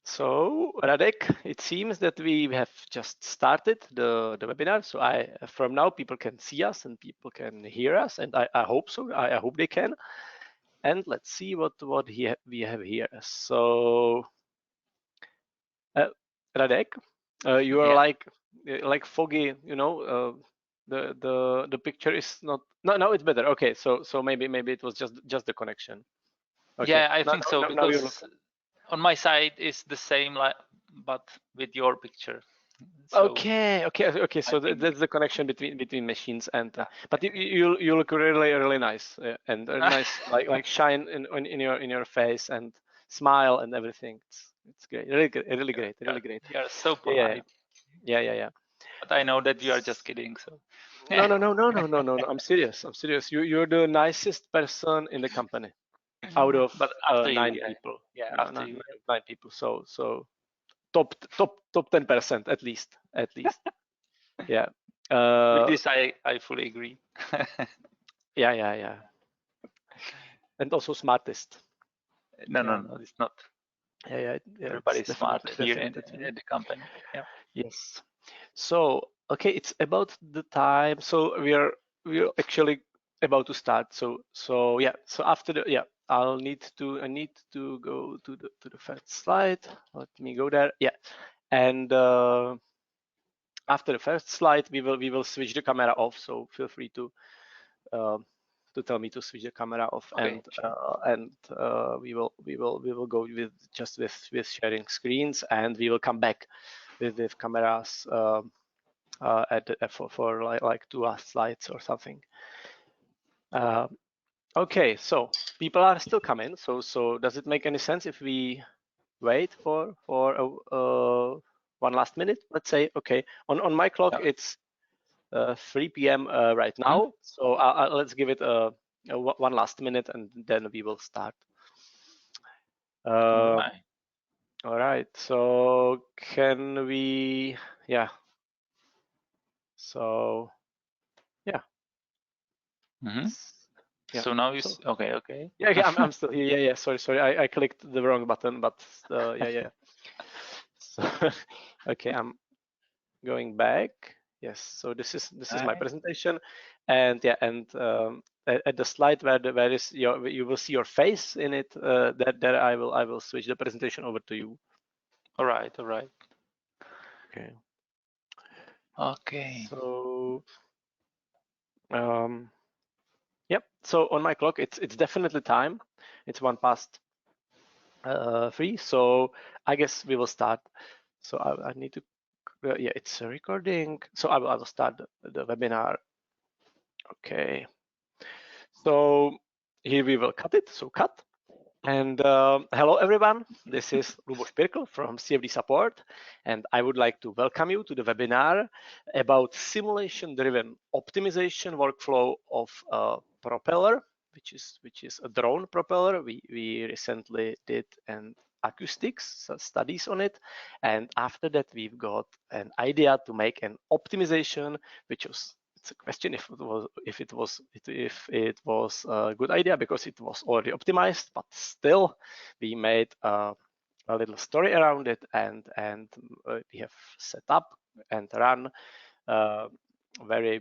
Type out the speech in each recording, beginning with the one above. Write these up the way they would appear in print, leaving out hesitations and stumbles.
So Radek, it seems that we have just started the webinar. So from now people can see us and people can hear us, and I hope so. I hope they can. And let's see what we have here. So Radek, you are like foggy, you know. The picture is not. No, it's better. Okay, so maybe it was just the connection. Okay. Yeah, I think so, because on my side it's the same, like, but with your picture. So, okay. So that's the connection between machines, and but you look really nice and nice like shine in your face and smile and everything. It's great, really great. You are so polite. Yeah. But I know that you are just kidding. So. No. I'm serious. You're the nicest person in the company out of but after 9 you, people. Yeah, No, after you. 9 people. So top 10% at least. Yeah. With this, I fully agree. Yeah. And also smartest. No, it's not. Yeah. Everybody's smart here in the company. Yeah. Yes. So okay, it's about the time. So we're actually about to start. So yeah. So after the I need to go to the first slide. Let me go there. Yeah. And after the first slide, we will switch the camera off. So feel free to tell me to switch the camera off, Okay, and we will go with sharing screens, and we will come back with cameras for like 2 slides or something. Okay, so people are still coming. So does it make any sense if we wait for one last minute? Let's say, okay, on my clock it's 3 p.m. Right now. So let's give it one last minute, and then we will start. All right. So can we? Yeah. So yeah. Yeah. So now you okay. Yeah, I'm still here. Yeah. Sorry. I clicked the wrong button, but yeah. So okay, I'm going back. Yes. So this is my presentation, and yeah, and at the slide where is you will see your face in it. That I will switch the presentation over to you. All right. Okay. So yep. So on my clock, it's definitely time. It's 1:03. So I guess we will start. So I need to. Yeah, it's a recording. So I will start the webinar. Okay. So here we will cut it. So cut. And hello everyone, this is Luboš Pirkl from CFD Support, and I would like to welcome you to the webinar about simulation-driven optimization workflow of Propeller, which is a drone propeller. We recently did an acoustics studies on it, and after that we've got an idea to make an optimization, which was it's a question if it was a good idea, because it was already optimized, but still we made a little story around it, and we have set up and run very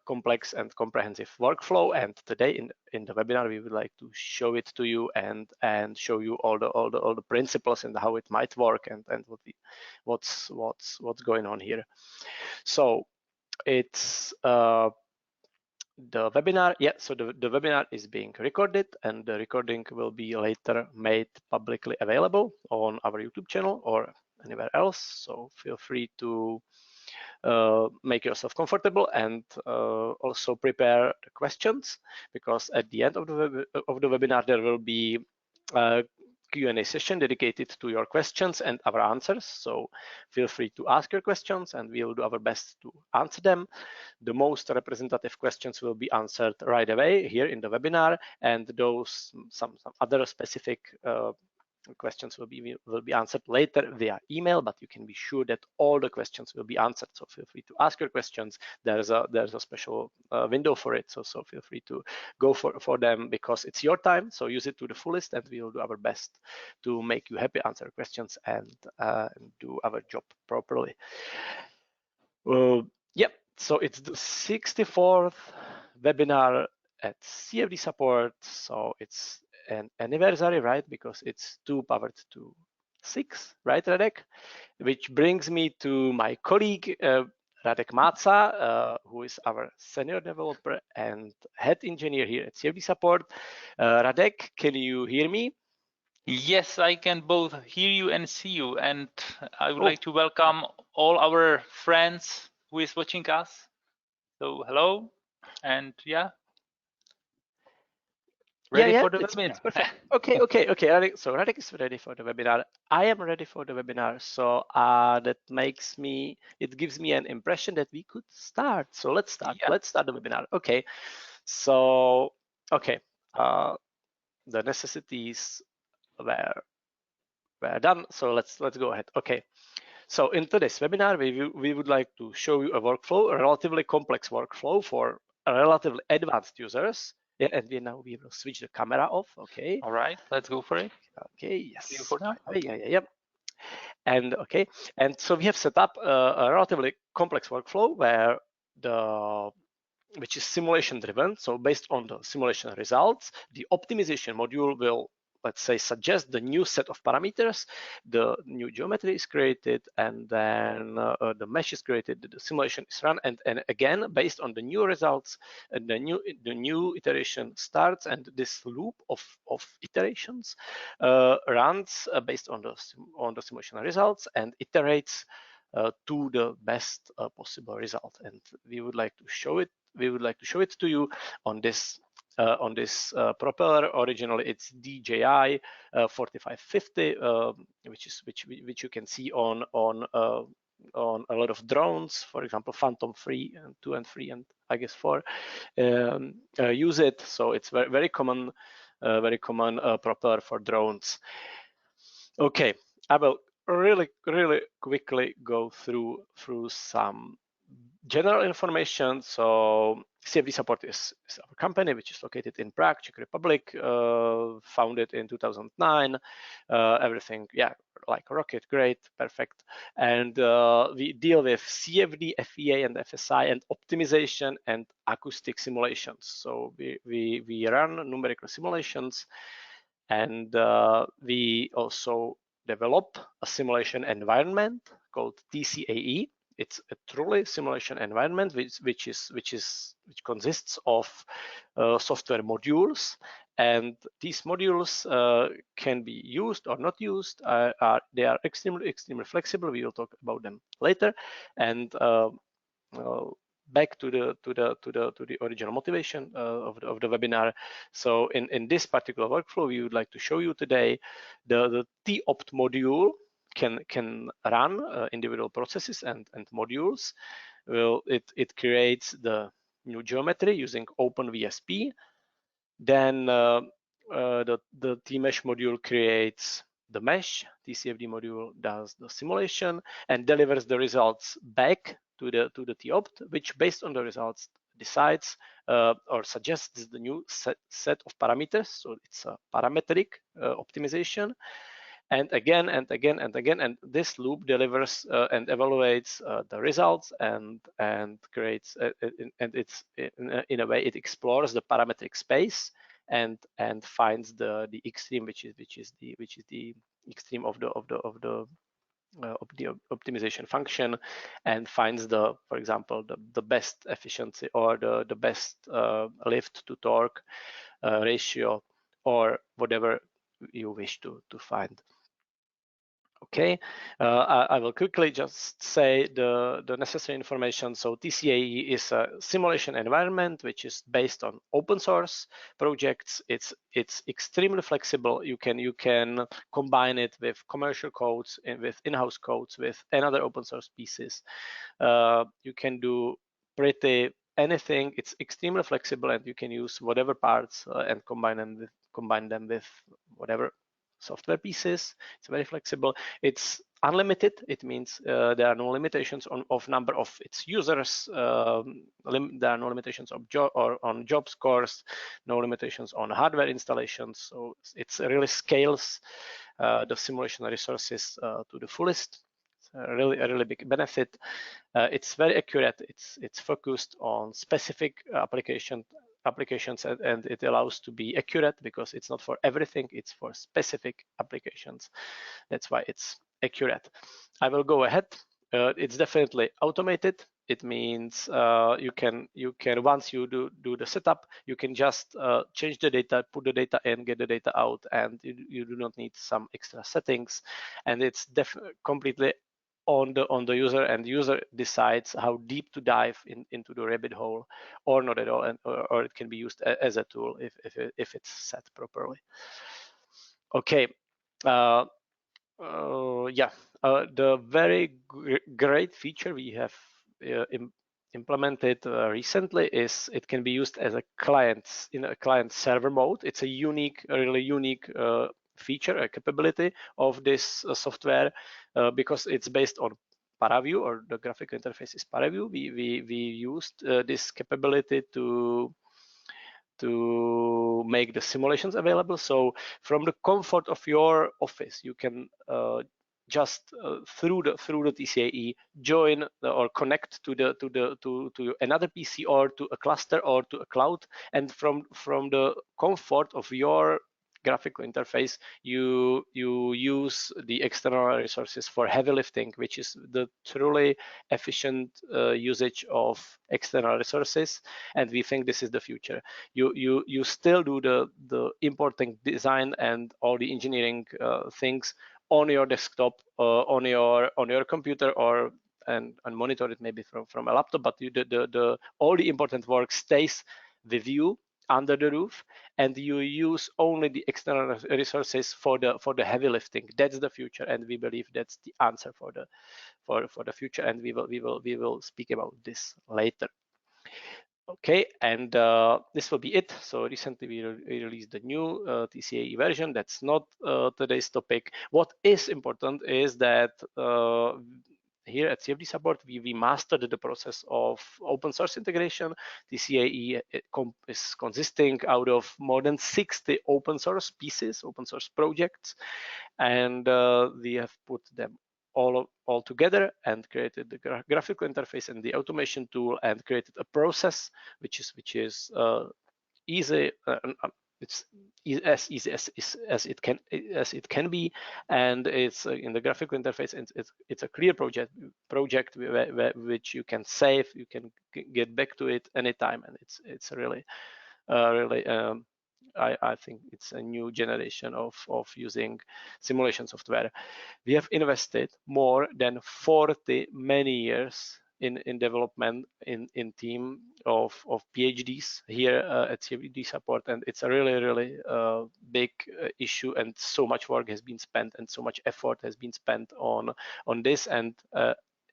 complex and comprehensive workflow. And today in the webinar we would like to show it to you and show you all the principles and how it might work, and what's going on here. So it's the webinar. Yeah, so the webinar is being recorded, and the recording will be later made publicly available on our YouTube channel or anywhere else. So feel free to make yourself comfortable, and also prepare the questions, because at the end of the webinar there will be a Q&A session dedicated to your questions and our answers. So feel free to ask your questions, and we will do our best to answer them. The most representative questions will be answered right away here in the webinar, and those some other specific questions will be answered later via email, but you can be sure that all the questions will be answered. So feel free to ask your questions. There's a special window for it. So feel free to go for them, because it's your time. So use it to the fullest, and we will do our best to make you happy, answer questions, and do our job properly. Yep. So it's the 64th webinar at CFD support. So it's an anniversary, right? Because it's 2 powered to 6, right, Radek? Which brings me to my colleague, Radek Maca, who is our senior developer and head engineer here at CFD support. Radek, can you hear me? Yes, I can both hear you and see you. And I would like to welcome all our friends who is watching us. So hello, and yeah. Ready for the webinar. It's perfect. Okay. So Radek is ready for the webinar. I am ready for the webinar. So that it gives me an impression that we could start. So let's start. Yeah. Let's start the webinar. Okay. So okay. The necessities were done. So let's go ahead. Okay. So in today's webinar, we would like to show you a workflow, a relatively complex workflow for relatively advanced users. Yeah, and we will switch the camera off. Okay. All right, let's go for it. Okay. Yes. See you for now. Yeah. And okay, and so we have set up a relatively complex workflow which is simulation driven. So based on the simulation results, the optimization module will, let's say, suggest the new set of parameters, the new geometry is created, and then the mesh is created, the simulation is run, and again, based on the new results, the new iteration starts, and this loop of iterations runs based on the simulation results and iterates to the best possible result. And we would like to show it. We would like to show it to you on this propeller. Originally, it's DJI 4550, which you can see on a lot of drones. For example, Phantom 3 and 2 and 3 and I guess 4 use it. So it's very common propeller for drones. Okay, I will really quickly go through some general information. So CFD Support is our company, which is located in Prague, Czech Republic, founded in 2009. Everything, yeah, like a rocket, great, perfect. And we deal with CFD, FEA, and FSI, and optimization and acoustic simulations. So we run numerical simulations, and we also develop a simulation environment called TCAE. It's a truly simulation environment which consists of software modules, and these modules can be used or not used. They are extremely flexible. We will talk about them later. And back to the original motivation of the webinar. So in this particular workflow, we would like to show you today the TOPT module can run individual processes and modules. Well, it creates the new geometry using OpenVSP. Then the TMesh module creates the mesh. TCFD module does the simulation and delivers the results back to the TOPT, which based on the results decides or suggests the new set of parameters. So it's a parametric optimization. And again, and this loop delivers and evaluates the results and creates and it's in a way it explores the parametric space and finds the extreme, which is the extreme of the optimization function, and finds for example the best efficiency or the best lift to torque ratio or whatever you wish to find. Okay, I will quickly just say the necessary information. So TCAE is a simulation environment which is based on open source projects. It's extremely flexible. You can combine it with commercial codes and with in-house codes with another open source pieces. You can do pretty anything. It's extremely flexible, and you can use whatever parts and combine them with whatever software pieces. It's very flexible. It's unlimited. It means there are no limitations of number of its users. There are no limitations of on job scores, no limitations on hardware installations. So it really scales the simulation resources to the fullest. It's a really big benefit. It's very accurate. It's focused on specific applications, and it allows to be accurate because it's not for everything. It's for specific applications. That's why it's accurate. I will go ahead. It's definitely automated. It means you can once you do the setup, you can just change the data, put the data in, get the data out, and you do not need some extra settings. And it's completely on the user, and the user decides how deep to dive into the rabbit hole or not at all, and or it can be used as a tool if it's set properly. Okay. Yeah, the very great feature we have implemented recently is it can be used as a client in a client server mode. It's a really unique feature, a capability of this software because it's based on ParaView, or the graphical interface is ParaView. We used this capability to make the simulations available. So from the comfort of your office, you can just through the TCAE join or connect to another PC or to a cluster or to a cloud, and from the comfort of your graphical interface, you use the external resources for heavy lifting, which is the truly efficient usage of external resources, and we think this is the future. You still do the importing, design, and all the engineering things on your desktop, on your computer, or and monitor it maybe from a laptop, but all the important work stays with you under the roof, and you use only the external resources for the heavy lifting. That's the future, and we believe that's the answer for the future, and we will speak about this later. Okay, and this will be it. So recently we released the new TCAE version. That's not today's topic. What is important is that here at CFD Support, we mastered the process of open source integration. TCAE is consisting out of more than 60 open source pieces, open source projects, and we have put them all together and created the graphical interface and the automation tool, and created a process which is easy. It's as easy as it can be, and it's in the graphical interface. It's a clear project which you can save, you can get back to it anytime, and it's really I think it's a new generation of using simulation software. We have invested more than 40 many years in development in team of PhDs here at CFD Support, and it's a really big issue, and so much work has been spent and so much effort has been spent on this, and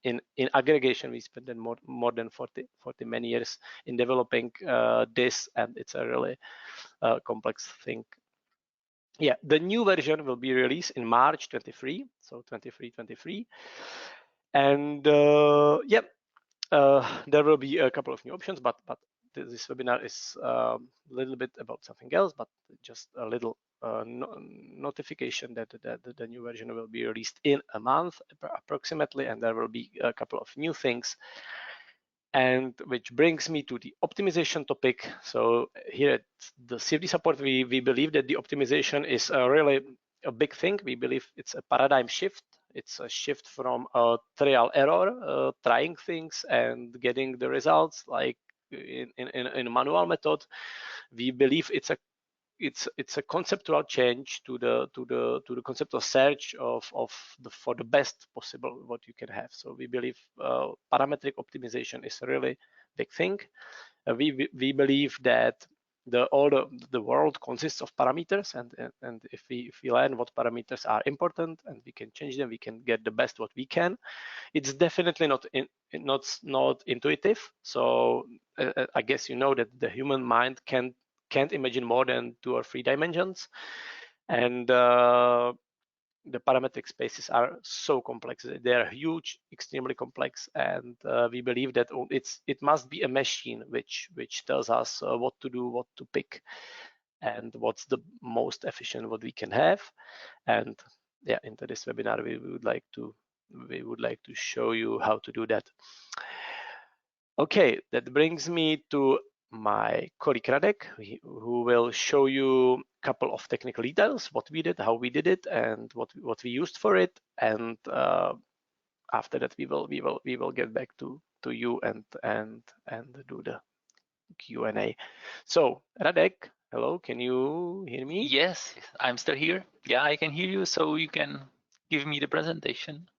in aggregation we spent more than 40 many years in developing this, and it's a really complex thing. Yeah, the new version will be released in March 23, so 23. And yeah, there will be a couple of new options, but this webinar is a little bit about something else, but just a little notification that the new version will be released in a month approximately, and there will be a couple of new things. And which brings me to the optimization topic. So here at the CFD Support, we believe that the optimization is really a big thing. We believe it's a paradigm shift. It's a shift from a trial error, trying things and getting the results like in a manual method. We believe it's a conceptual change to the conceptual search for the best possible what you can have. So we believe parametric optimization is a really big thing. We believe that the world consists of parameters, and if we learn what parameters are important and we can change them, we can get the best what we can. It's definitely not intuitive. So I guess you know that the human mind can't imagine more than 2 or 3 dimensions. And the parametric spaces are so complex. They are huge, extremely complex, and we believe that it must be a machine which tells us what to do, what to pick, and what's the most efficient what we can have. And yeah, into this webinar we would like to show you how to do that. Okay, that brings me to my colleague Radek, who will show you a couple of technical details, what we did, how we did it, and what we used for it. And after that, we will get back to you and do the Q&A. So Radek, hello, can you hear me? Yes, I'm still here. Yeah, I can hear you, so you can give me the presentation.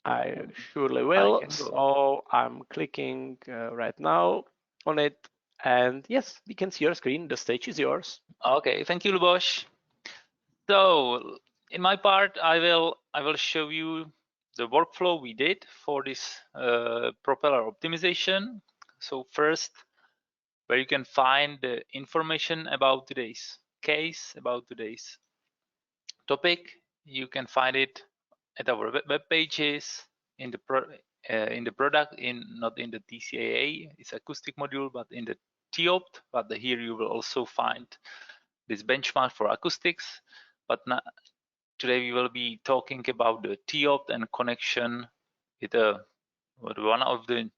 I surely will. So I'm clicking right now on it. And yes, we can see your screen. The stage is yours. Okay, thank you, Luboš. So in my part, I will show you the workflow we did for this propeller optimization. So first, where you can find the information about today's case, about today's topic, you can find it at our web pages in the product, not in the TCAA, it's acoustic module, but in the TOPT. But here you will also find this benchmark for acoustics. But today we will be talking about the TOPT and connection with one of the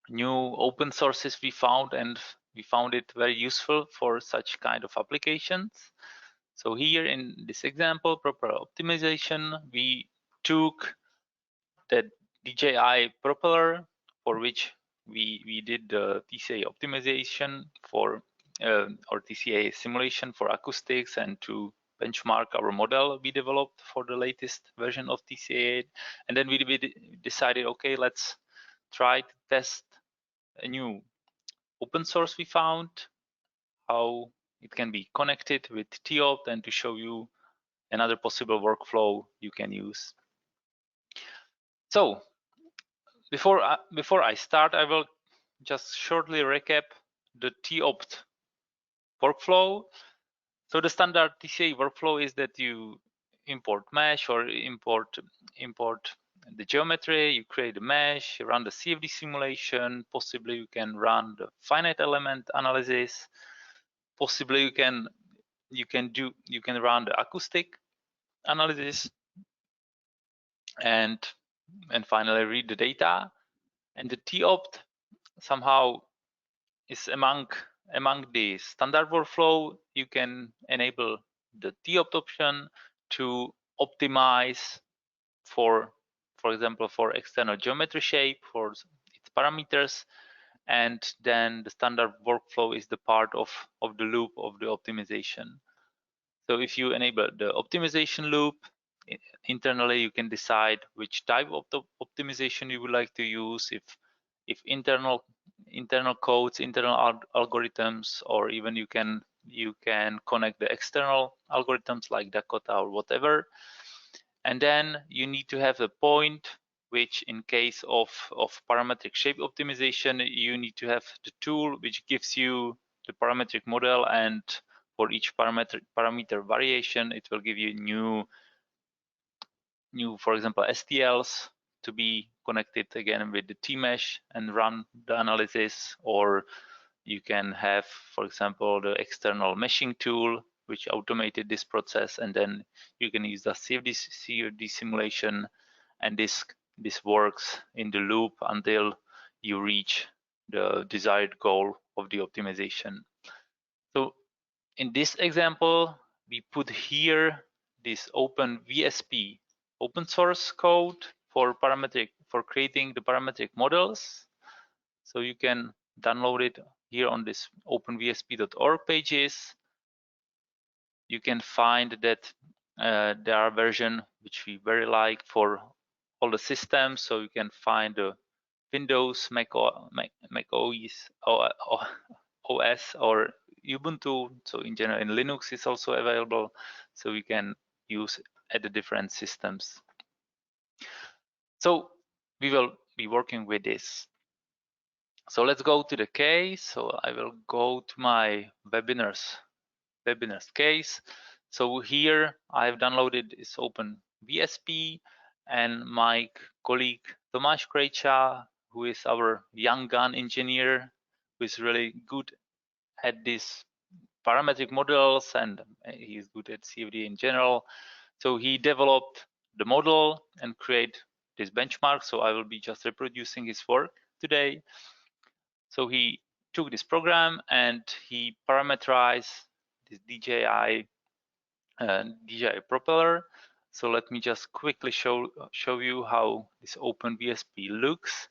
new open sources we found, and we found it very useful for such kind of applications. So here in this example, propeller optimization, we took the DJI propeller, for which we did the TCA optimization for or TCA simulation for acoustics, and to benchmark our model we developed for the latest version of TCA. And then we decided, okay, let's try to test a new open source we found, how it can be connected with TOPT, and to show you another possible workflow you can use. So before I start, I will just shortly recap the TOPT workflow. So the standard TCA workflow is that you import mesh or import the geometry, you create a mesh, you run the CFD simulation, possibly you can run the finite element analysis, possibly you can run the acoustic analysis, and finally read the data. And the TOPT somehow is among the standard workflow. You can enable the TOPT option to optimize for example, for external geometry shape, for its parameters, and then the standard workflow is the part of the loop of the optimization. So if you enable the optimization loop, internally you can decide which type of the optimization you would like to use, if internal codes, internal algorithms, or even you can connect the external algorithms like Dakota or whatever. And then you need to have a point which, in case of parametric shape optimization, you need to have the tool which gives you the parametric model, and for each parameter variation, it will give you new, for example, STLs to be connected again with the T-mesh and run the analysis. Or you can have, for example, the external meshing tool which automated this process, and then you can use the CFD simulation, and this works in the loop until you reach the desired goal of the optimization. So in this example, we put here this OpenVSP open source code for creating the parametric models. So you can download it here on this openvsp.org pages. You can find that there are versions which we very like for all the systems. So you can find the Windows, Mac OS, or Ubuntu. So in general, in Linux is also available. So we can use at the different systems. So we will be working with this. So let's go to the case. So I will go to my webinars case. So here I've downloaded this OpenVSP, and my colleague Tomáš Krejča, who is our young gun engineer, who is really good at these parametric models, and he's good at CFD in general. So he developed the model and create this benchmark. So I will be just reproducing his work today. So he took this program and he parameterized this DJI propeller. So let me just quickly show you how this OpenVSP looks.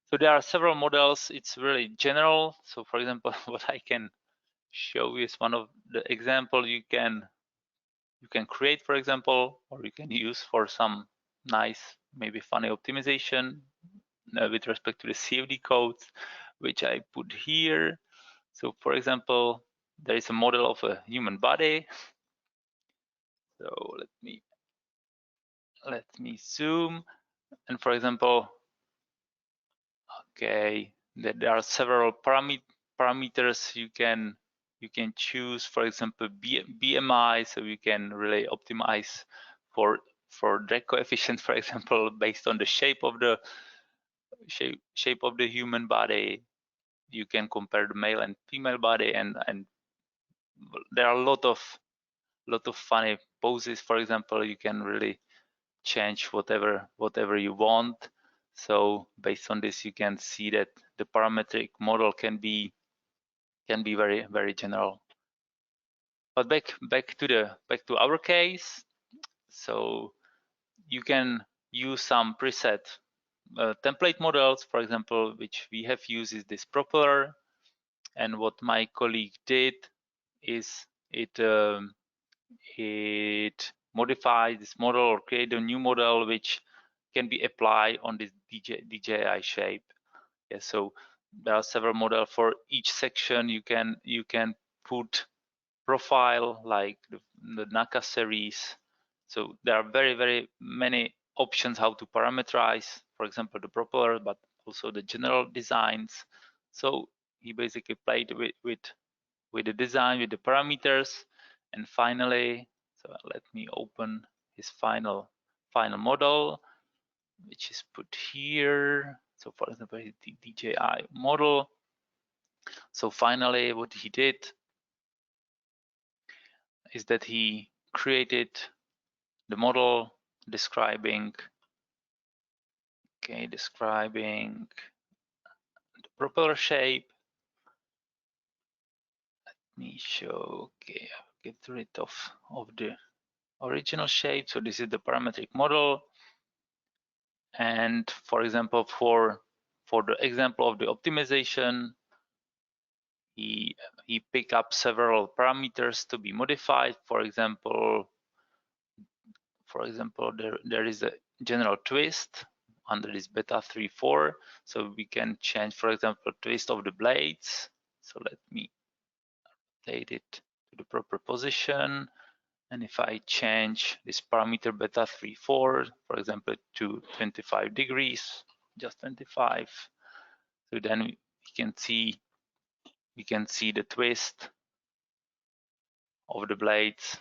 So there are several models. It's really general. So for example, what I can show you is one of the example you can create, for example, or you can use for some nice, maybe funny optimization with respect to the CFD codes, which I put here. So for example, there is a model of a human body. So let me zoom, and for example, okay, there are several parameters you can choose. For example, BMI, so you can really optimize for drag coefficient, for example, based on the shape of the human body. You can compare the male and female body, and there are a lot of funny poses. For example, you can really change whatever you want. So based on this, you can see that the parametric model can be very general. But back to our case. So you can use some preset template models. For example, which we have used is this Propeller, and what my colleague did is it modified this model or create a new model which can be applied on this DJI shape. Yeah, so there are several models for each section. You can put profile like the NACA series. So there are very many options how to parameterize, for example, the propeller, but also the general designs. So he basically played with the design, with the parameters, and finally, so let me open his final model, which is put here. So for example, the DJI model. So finally, what he did is that he created the model describing the propeller shape. Let me show. Okay, I'll get rid of the original shape. So this is the parametric model. And for example, for the example of the optimization, he picked up several parameters to be modified. For example, there is a general twist under this beta 3.4, so we can change, for example, twist of the blades. So let me rotate it to the proper position, and if I change this parameter beta 3.4, for example, to 25 degrees, just 25, so then we can see the twist of the blades.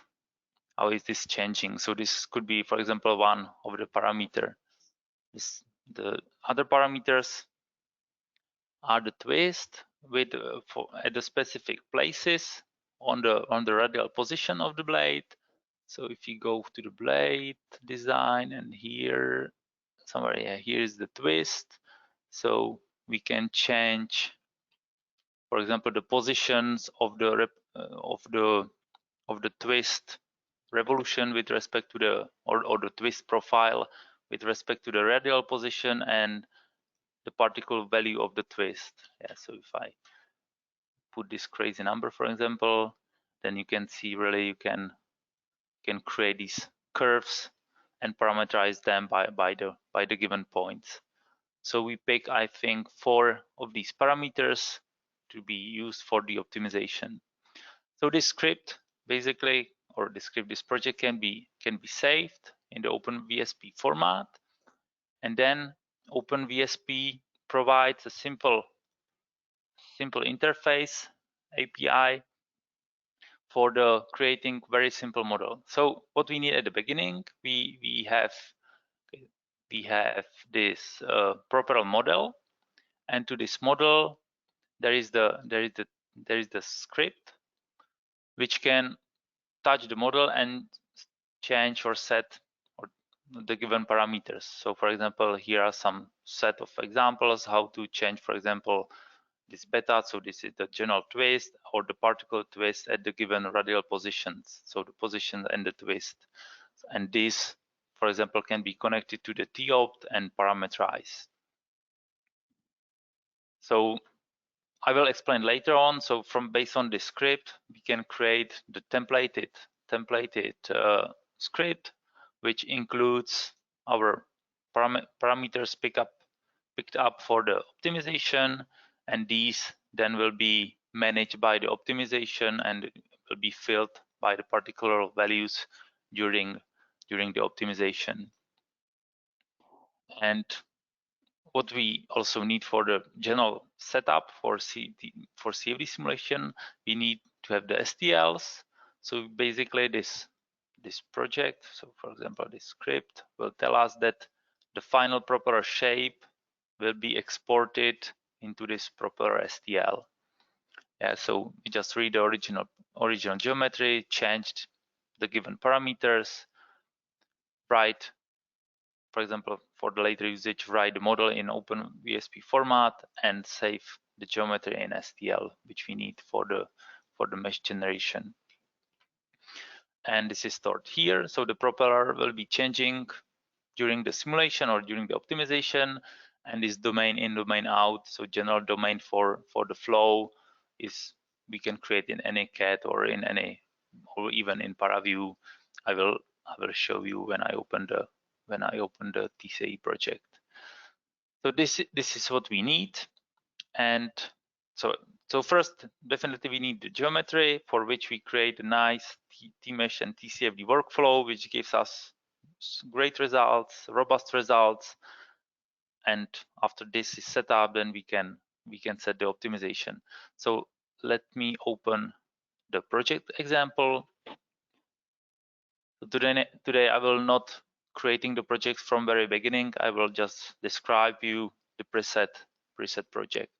How is this changing? So this could be, for example, one of the parameter. The other parameters are the twist with at the specific places on the radial position of the blade. So if you go to the blade design, and here somewhere, yeah, here is the twist. So we can change, for example, the positions of the twist revolution with respect to the or the twist profile with respect to the radial position and the particle value of the twist. Yeah, so if I put this crazy number, for example, then you can see really you can create these curves and parameterize them by the given points. So we pick, I think, 4 of these parameters to be used for the optimization. So this script basically, or this project can be saved in the OpenVSP format, and then OpenVSP provides a simple interface API for the creating very simple model. So what we need at the beginning, we have this propeller model, and to this model there is the script which can touch the model and change or set or the given parameters. So for example, here are some set of examples how to change, for example, this beta. So this is the general twist or the particle twist at the given radial positions. So the position and the twist. And this, for example, can be connected to the TOPT and parameterize. So I will explain later on. So from based on this script, we can create the templated script, which includes our parameters picked up for the optimization, and these then will be managed by the optimization and will be filled by the particular values during the optimization. And what we also need for the general setup for CFD simulation, we need to have the STLs. So basically this project, so for example, this script will tell us that the final propeller shape will be exported into this propeller STL. Yeah, so we just read the original geometry, changed the given parameters, write, for example, for the later usage, write the model in OpenVSP format and save the geometry in STL, which we need for the mesh generation. And this is stored here. So the propeller will be changing during the simulation or during the optimization, and this domain in, domain out. So general domain for the flow is we can create in any CAD or in any, or even in ParaView. I will show you when I open the TCE project. So this is what we need. And so first, definitely we need the geometry, for which we create a nice TMesh and TCFD workflow, which gives us great results, robust results. And after this is set up, then we can set the optimization. So let me open the project example. So today I will not creating the project from very beginning. I will just describe you the preset project.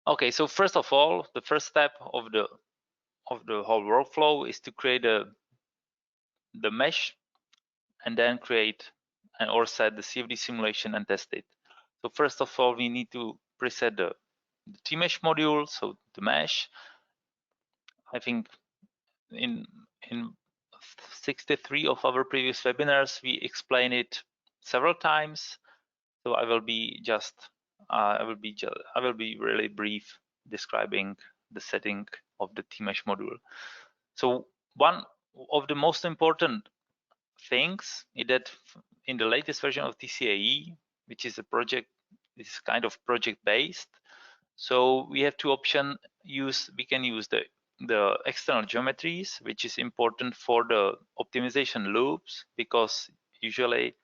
Okay, so first of all, the first step of the whole workflow is to create the mesh, and then create or set the CFD simulation and test it. So first of all, we need to preset the TMesh module, so the mesh. I think in 63 of our previous webinars, we explain it several times. So I will be really brief describing the setting of the TMesh module. So one of the most important things is that in the latest version of TCAE, which is a project, this kind of project based. So we have two options. We can use the external geometries, which is important for the optimization loops, because usually,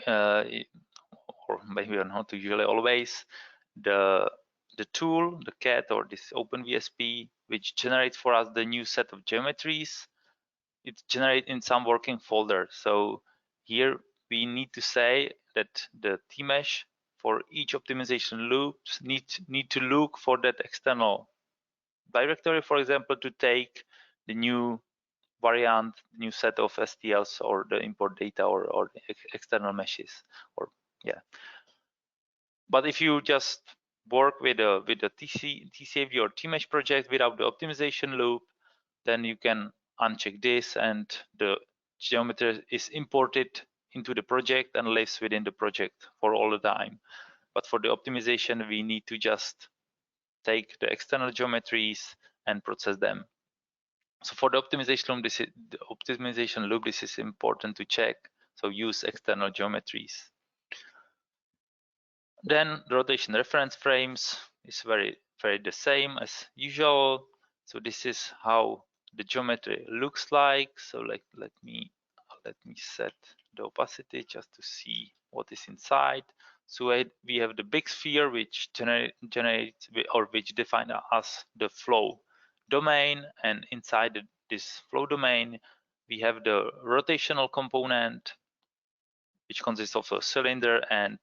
or maybe not usually, always, the tool, the CAD or this OpenVSP, which generates for us the new set of geometries, it's generated in some working folder. So here we need to say that the TMesh for each optimization loops need to look for that external directory, for example, to take the new variant, new set of STLs or the import data or external meshes, or yeah. But if you just work with a TCFD or TMesh project without the optimization loop, then you can uncheck this, and the geometry is imported into the project and lives within the project for all the time. But for the optimization, we need to just take the external geometries and process them. So for the optimization loop, this is important to check. So use external geometries. Then the rotation reference frames is very the same as usual. So this is how the geometry looks like. So let me set the opacity just to see what is inside. So we have the big sphere which generates or which defines us the flow. domain, and inside this flow domain we have the rotational component, which consists of a cylinder and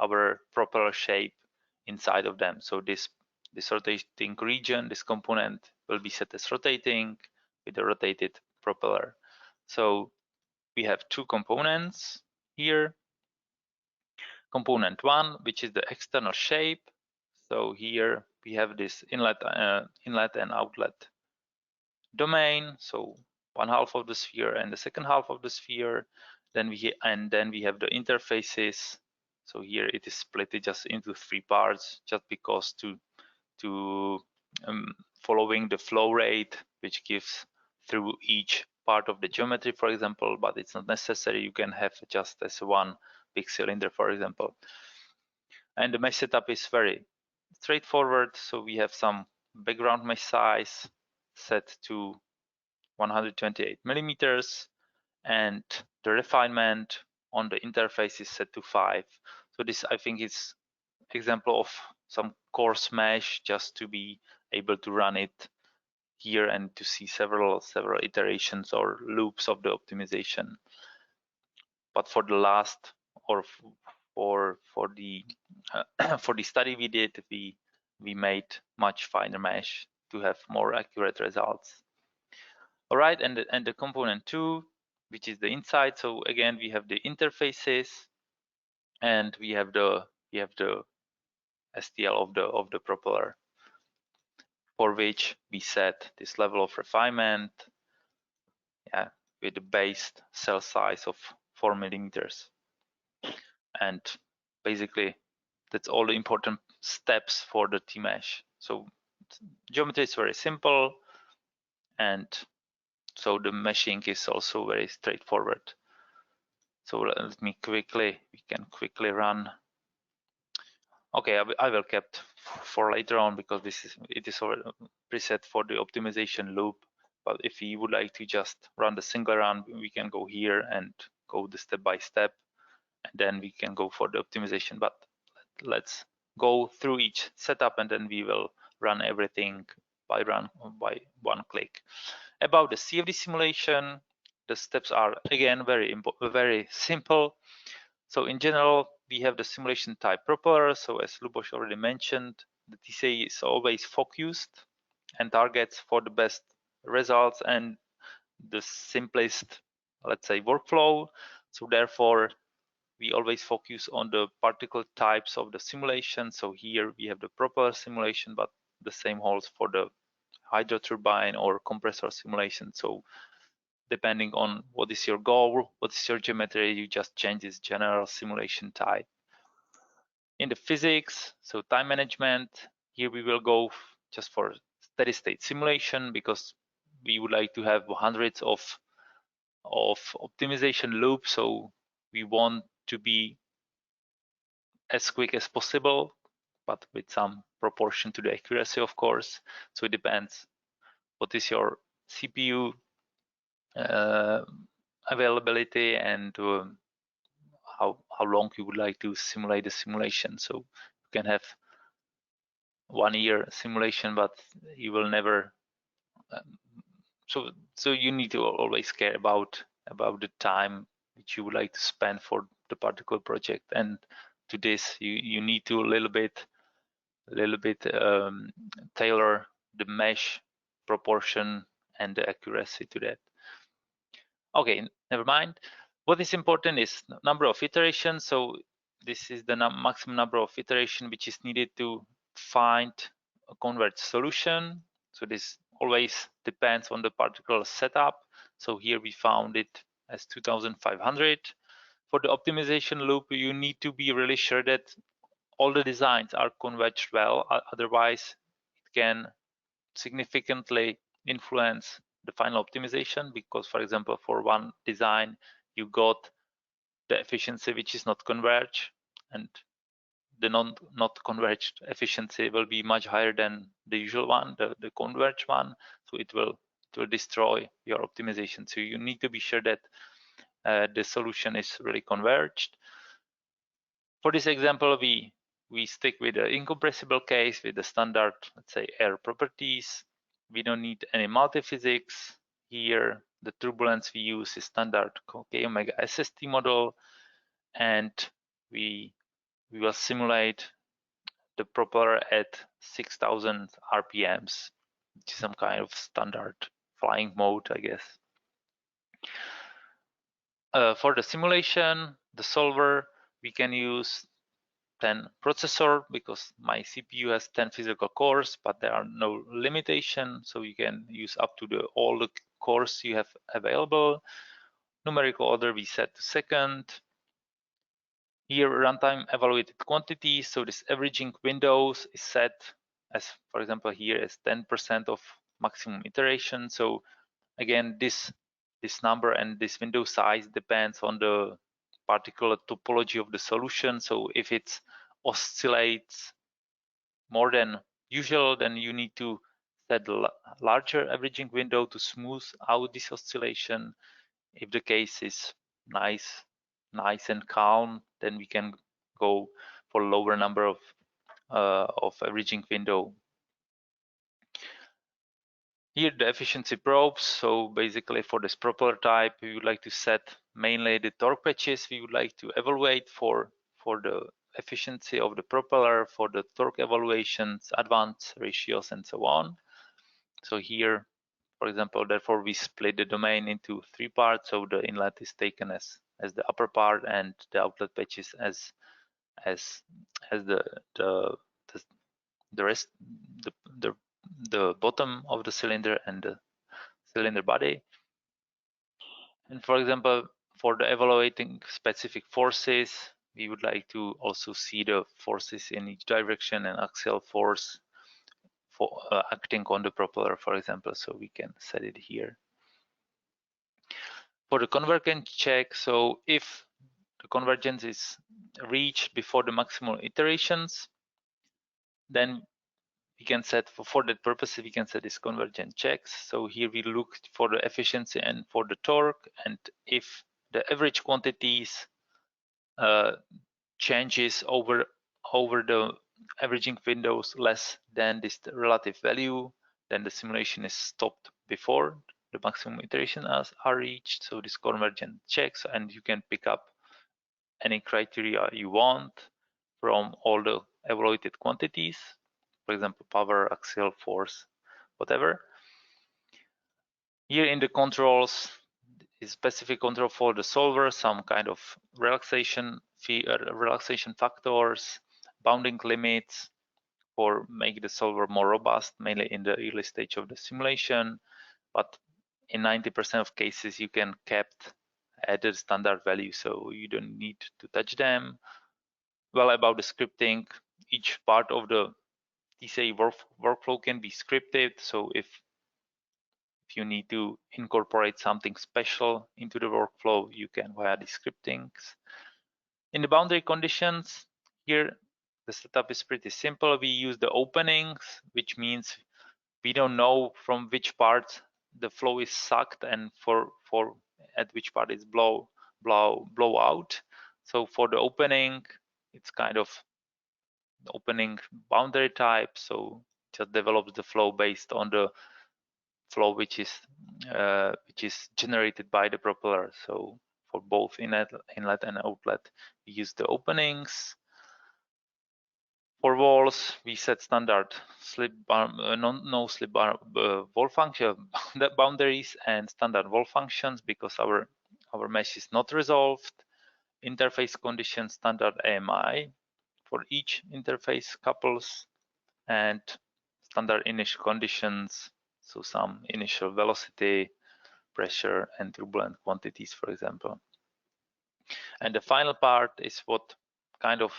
our propeller shape inside of them. So this rotating region, this component will be set as rotating with a rotated propeller. So we have two components here. Component 1, which is the external shape. So here we have this inlet and outlet domain. So one half of the sphere and the second half of the sphere. Then we have the interfaces. So here it is split just into 3 parts, just because to following the flow rate, which gives through each part of the geometry, for example, but it's not necessary. You can have just as one big cylinder, for example. And the mesh setup is very straightforward. So we have some background mesh size set to 128 millimeters, and the refinement on the interface is set to 5. So this, I think, is example of some coarse mesh, just to be able to run it here and to see several iterations or loops of the optimization. But for the last, or for the for the study we did, we made much finer mesh to have more accurate results. All right, and the component 2, which is the inside. So again, we have the interfaces, and we have the STL of the propeller, for which we set this level of refinement, with the base cell size of 4 millimeters. And basically, that's all the important steps for the T-mesh. So geometry is very simple, and so the meshing is also very straightforward. So let me we can quickly run. Okay, I will keep for later on, because it is already preset for the optimization loop. But if you would like to just run the single run, we can go here and go the step by step, and then we can go for the optimization. But let's go through each setup, and then we will run everything by one click. About the CFD simulation, the steps are again very simple. So in general, we have the simulation type propeller. So as Luboš already mentioned, the TCA is always focused and targets for the best results and the simplest, let's say, workflow. So therefore, we always focus on the particle types of the simulation. So here we have the propeller simulation, but the same holds for the hydro turbine or compressor simulation. So depending on what is your goal, what is your geometry, you just change this general simulation type. In the physics, so time management, here we will go just for steady state simulation, because we would like to have hundreds of optimization loops. So we want to be as quick as possible, but with some proportion to the accuracy, of course. So it depends what is your CPU availability and how long you would like to simulate the simulation. So you can have 1 year simulation, but you will never. So you need to always care about the time which you would like to spend for the particular project, and to this you need to a little bit tailor the mesh proportion and the accuracy to that. Okay, never mind. What is important is number of iterations. So this is the maximum number of iteration which is needed to find a converged solution. So this always depends on the particular setup. So here we found it as 2500. For the optimization loop, you need to be really sure that all the designs are converged well. Otherwise, it can significantly influence the final optimization, because, for example, for one design, you got the efficiency which is not converged, and the not converged efficiency will be much higher than the usual one, the converged one. So it will destroy your optimization. So you need to be sure that the solution is really converged. For this example, we stick with the incompressible case with the standard, let's say, air properties. we don't need any multiphysics. Here, the turbulence we use is standard K omega SST model, and we will simulate the propeller at 6,000 RPMs, which is some kind of standard flying mode, I guess. For the simulation, the solver, we can use 10 processor because my CPU has 10 physical cores, but there are no limitation, so you can use up to all the cores you have available. Numerical order we set to second. Here, runtime evaluated quantity, so this averaging windows is set as, for example, here as 10% of maximum iteration. So again, this number and this window size depends on the particular topology of the solution. So if it oscillates more than usual, then you need to set a larger averaging window to smooth out this oscillation. If the case is nice and calm, then we can go for lower number of averaging window. Here the efficiency probes. So basically for this propeller type, we would like to set mainly the torque patches we would like to evaluate for the efficiency of the propeller, for the torque evaluations, advanced ratios, and so on. So here, for example, therefore we split the domain into 3 parts. So the inlet is taken as the upper part, and the outlet patches as the rest, the bottom of the cylinder and the cylinder body. And for example, for the evaluating specific forces, we would like to also see the forces in each direction and axial force for acting on the propeller, for example, so we can set it here. For the convergence check, so if the convergence is reached before the maximal iterations, then we can set, for that purpose, we can set this convergence checks. So here we look for the efficiency and for the torque, and if the average quantities changes over the averaging windows less than this relative value, then the simulation is stopped before the maximum iterations are reached. So this convergence checks, and you can pick up any criteria you want from all the evaluated quantities, for example, power, axial force, whatever. Here in the controls is specific control for the solver, some kind of relaxation factors, bounding limits for make the solver more robust, mainly in the early stage of the simulation. But in 90% of cases, you can kept at the standard value, so you don't need to touch them. Well, about the scripting, each part of the TCA workflow can be scripted. So if you need to incorporate something special into the workflow, you can via the scriptings. In the boundary conditions, here the setup is pretty simple. We use the openings, which means we don't know from which part the flow is sucked and for at which part it's blow out. So for the opening, it's kind of opening boundary type. So just develops the flow based on the flow which is generated by the propeller. So for both inlet and outlet, we use the openings. For walls, we set standard slip bar, no slip bar wall function boundaries and standard wall functions because our mesh is not resolved. Interface conditions, standard AMI for each interface couples, and standard initial conditions, so some initial velocity, pressure, and turbulent quantities, for example. And the final part is what kind of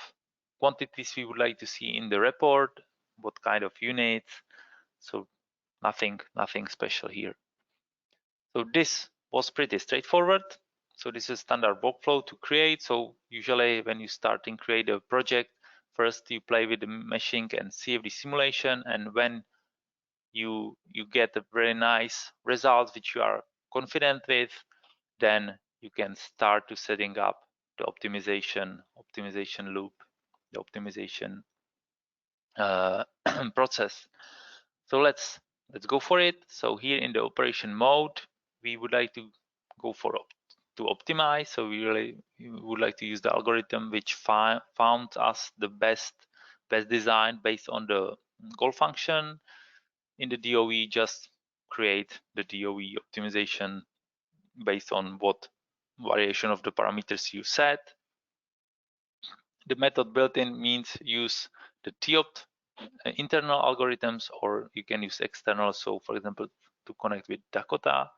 quantities we would like to see in the report, what kind of units. So nothing special here. So this was pretty straightforward. So this is standard workflow to create. So usually when you start and create a project, first you play with the meshing and CFD simulation, and when you get a very nice result which you are confident with, then you can start to setting up the optimization loop, the optimization process. So let's let's go for it. So here in the operation mode, we would like to go for to optimize. So we would like to use the algorithm which found us the best design based on the goal function. In the DOE, just create the DOE optimization based on what variation of the parameters you set. The method built-in means use the TOPT internal algorithms, or you can use external. So for example, to connect with Dakota.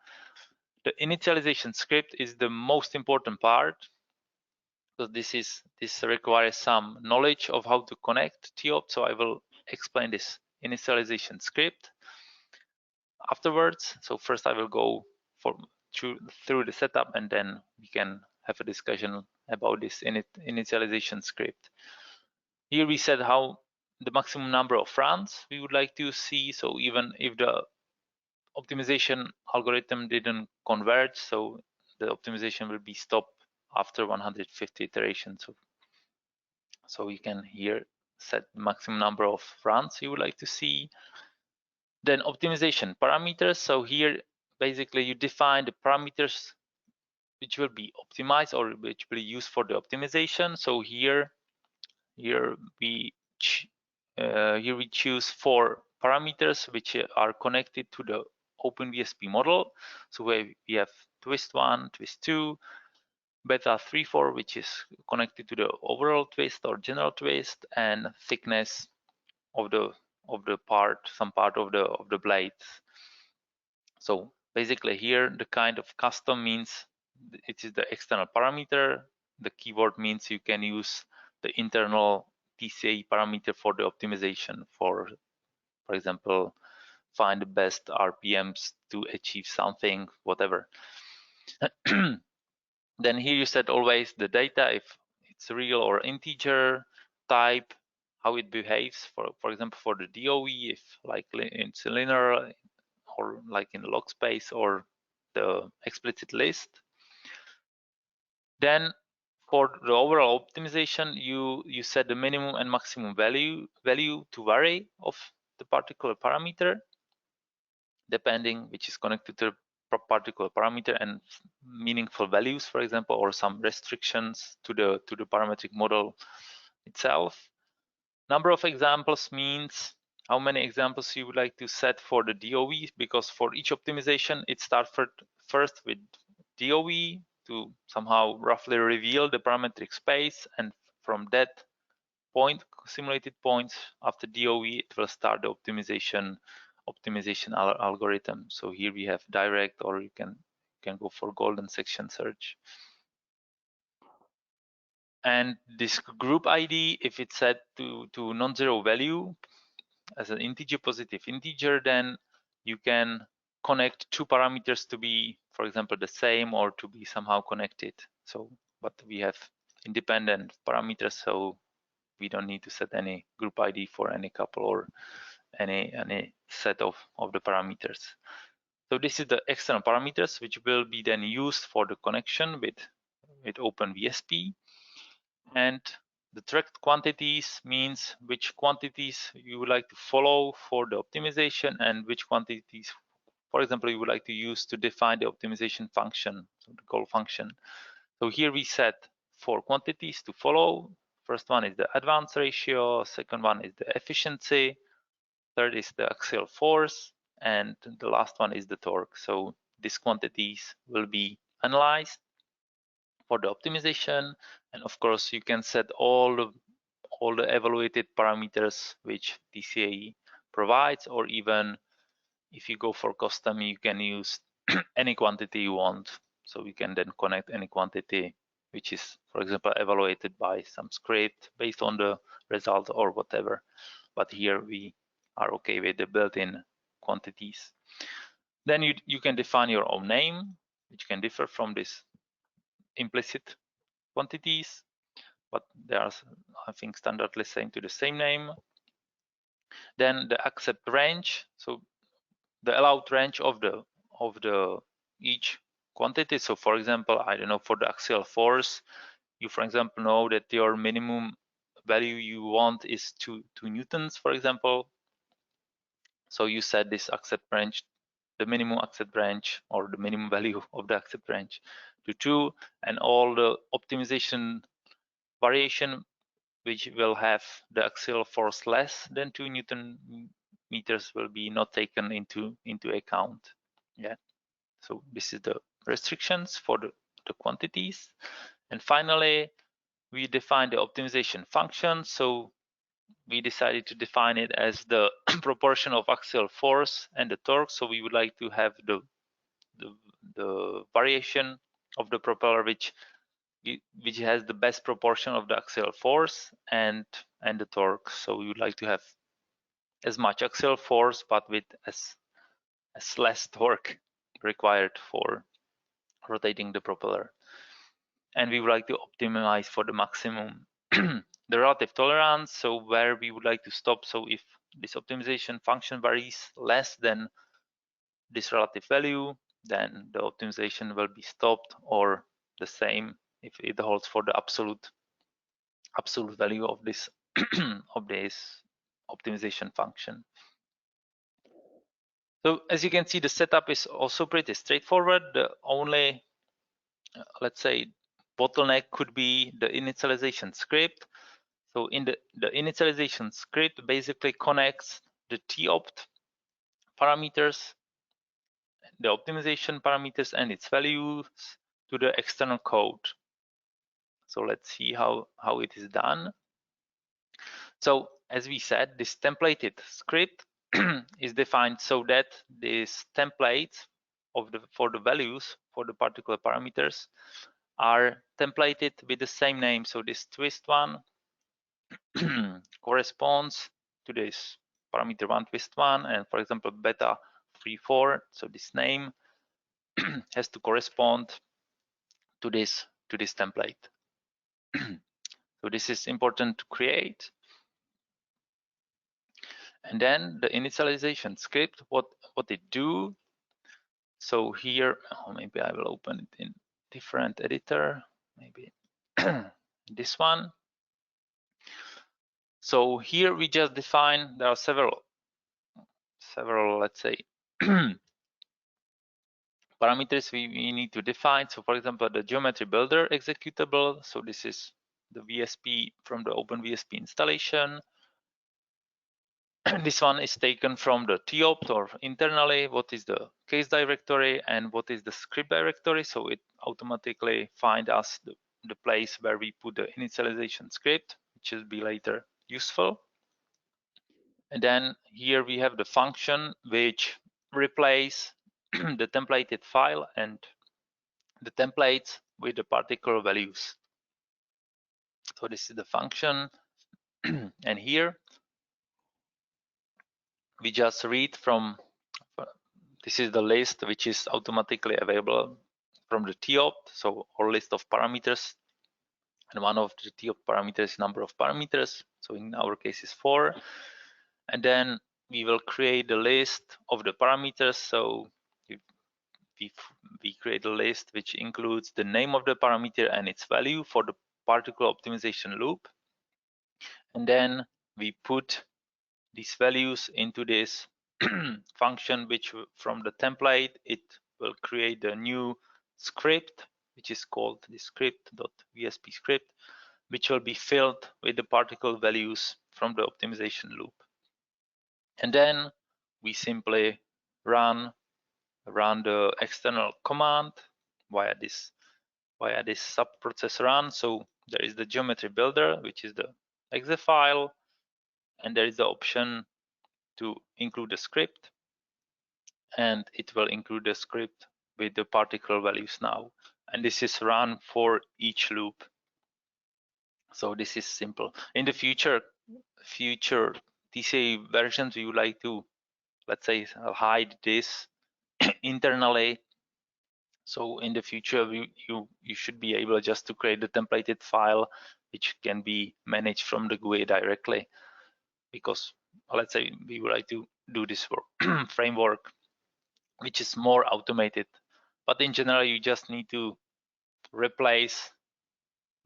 The initialization script is the most important part, because this requires some knowledge of how to connect TOPT. So I will explain this initialization script afterwards. So first I will go through the setup, and then we can have a discussion about this initialization script. Here we said how the maximum number of runs we would like to see. So even if the optimization algorithm didn't converge, so the optimization will be stopped after 150 iterations. So you can here set maximum number of runs you would like to see. Then optimization parameters. So here basically you define the parameters which will be optimized or which will be used for the optimization. So here we choose 4 parameters which are connected to the OpenVSP model. So we have twist 1, twist 2, beta 3/4, which is connected to the overall twist or general twist, and thickness of the part, some part of the blades. So basically here the kind of custom means it is the external parameter. The keyword means you can use the internal TCA parameter for the optimization, for example, find the best RPMs to achieve something, whatever. Then here you set always the data, if it's real or integer, type, how it behaves, for example, for the DOE, if like it's linear or like in log space or the explicit list. Then for the overall optimization, you set the minimum and maximum value to vary of the particular parameter, depending which is connected to the particular parameter, and meaningful values, for example, or some restrictions to the parametric model itself. Number of examples means how many examples you would like to set for the DOE, because for each optimization it starts first with DOE to somehow roughly reveal the parametric space, and from that point, simulated points after DOE, it will start the optimization algorithm. So here we have direct, or you can go for golden section search. And this group ID, if it's set to non-zero value as an integer, positive integer, then you can connect 2 parameters to be, for example, the same or to be somehow connected. So, but we have independent parameters, so we don't need to set any group ID for any couple or any set of the parameters. So this is the external parameters which will be then used for the connection with OpenVSP. And the tracked quantities means which quantities you would like to follow for the optimization, and which quantities, for example, you would like to use to define the optimization function, so the goal function. So here we set 4 quantities to follow. First one is the advance ratio, second one is the efficiency, third is the axial force, and the last one is the torque. So these quantities will be analyzed for the optimization, and of course you can set all the evaluated parameters which TCA provides, or even if you go for custom, you can use any quantity you want. So we can then connect any quantity which is, for example, evaluated by some script based on the result or whatever. But here we are okay with the built-in quantities. Then you can define your own name, which can differ from this implicit quantities, but they are, I think, standardly same to the same name. Then the accept range, so the allowed range of the each quantity. So for example, I don't know, for the axial force, you for example know that your minimum value you want is 2 newtons, for example. So you set this accept range, the minimum accept range or the minimum value of the accept range to 2, and all the optimization variation which will have the axial force less than 2 Newton meters will be not taken into account. Yeah. So this is the restrictions for the quantities. And finally, we define the optimization function. So we decided to define it as the proportion of axial force and the torque. So we would like to have the variation of the propeller which has the best proportion of the axial force and the torque. So we would like to have as much axial force but with as less torque required for rotating the propeller. And we would like to optimize for the maximum the relative tolerance, so where we would like to stop. So if this optimization function varies less than this relative value, then the optimization will be stopped, or the same if it holds for the absolute value of this of this optimization function. So as you can see, the setup is also pretty straightforward. The only let's say bottleneck could be the initialization script. So in the initialization script basically connects the TOPT parameters, the optimization parameters and its values to the external code. So let's see how it is done. So as we said, this templated script is defined so that these templates for the values for the particular parameters are templated with the same name. So this twist one corresponds to this parameter 1 twist 1, and for example beta 34, so this name has to correspond to this template. So this is important to create. And then the initialization script, what it do. So here, maybe I will open it in different editor, maybe this one. So here we just define, there are several let's say parameters we need to define. So for example, the geometry builder executable. So this is the VSP from the OpenVSP installation. This one is taken from the TOPT or internally, what is the case directory and what is the script directory. So it automatically finds us the place where we put the initialization script, which will be later useful. And then here we have the function which replace the templated file and the templates with the particular values. So this is the function. And here we just read from, this is the list which is automatically available from the TOPT, so our list of parameters, and one of the TOPT parameters is number of parameters, so in our case is 4. And then we will create the list of the parameters. So we create a list which includes the name of the parameter and its value for the particular optimization loop. And then we put these values into this function, which from the template, it will create a new script, which is called the script.vsp script, which will be filled with the particle values from the optimization loop. And then we simply run the external command via this subprocess run. So there is the geometry builder, which is the exe file, and there is the option to include the script, and it will include the script with the particular values now. And this is run for each loop. So this is simple. In the future TCA versions, we would like to, let's say, hide this internally. So in the future, you should be able just to create the templated file, which can be managed from the GUI directly, because let's say we would like to do this for framework, which is more automated. But in general, you just need to replace,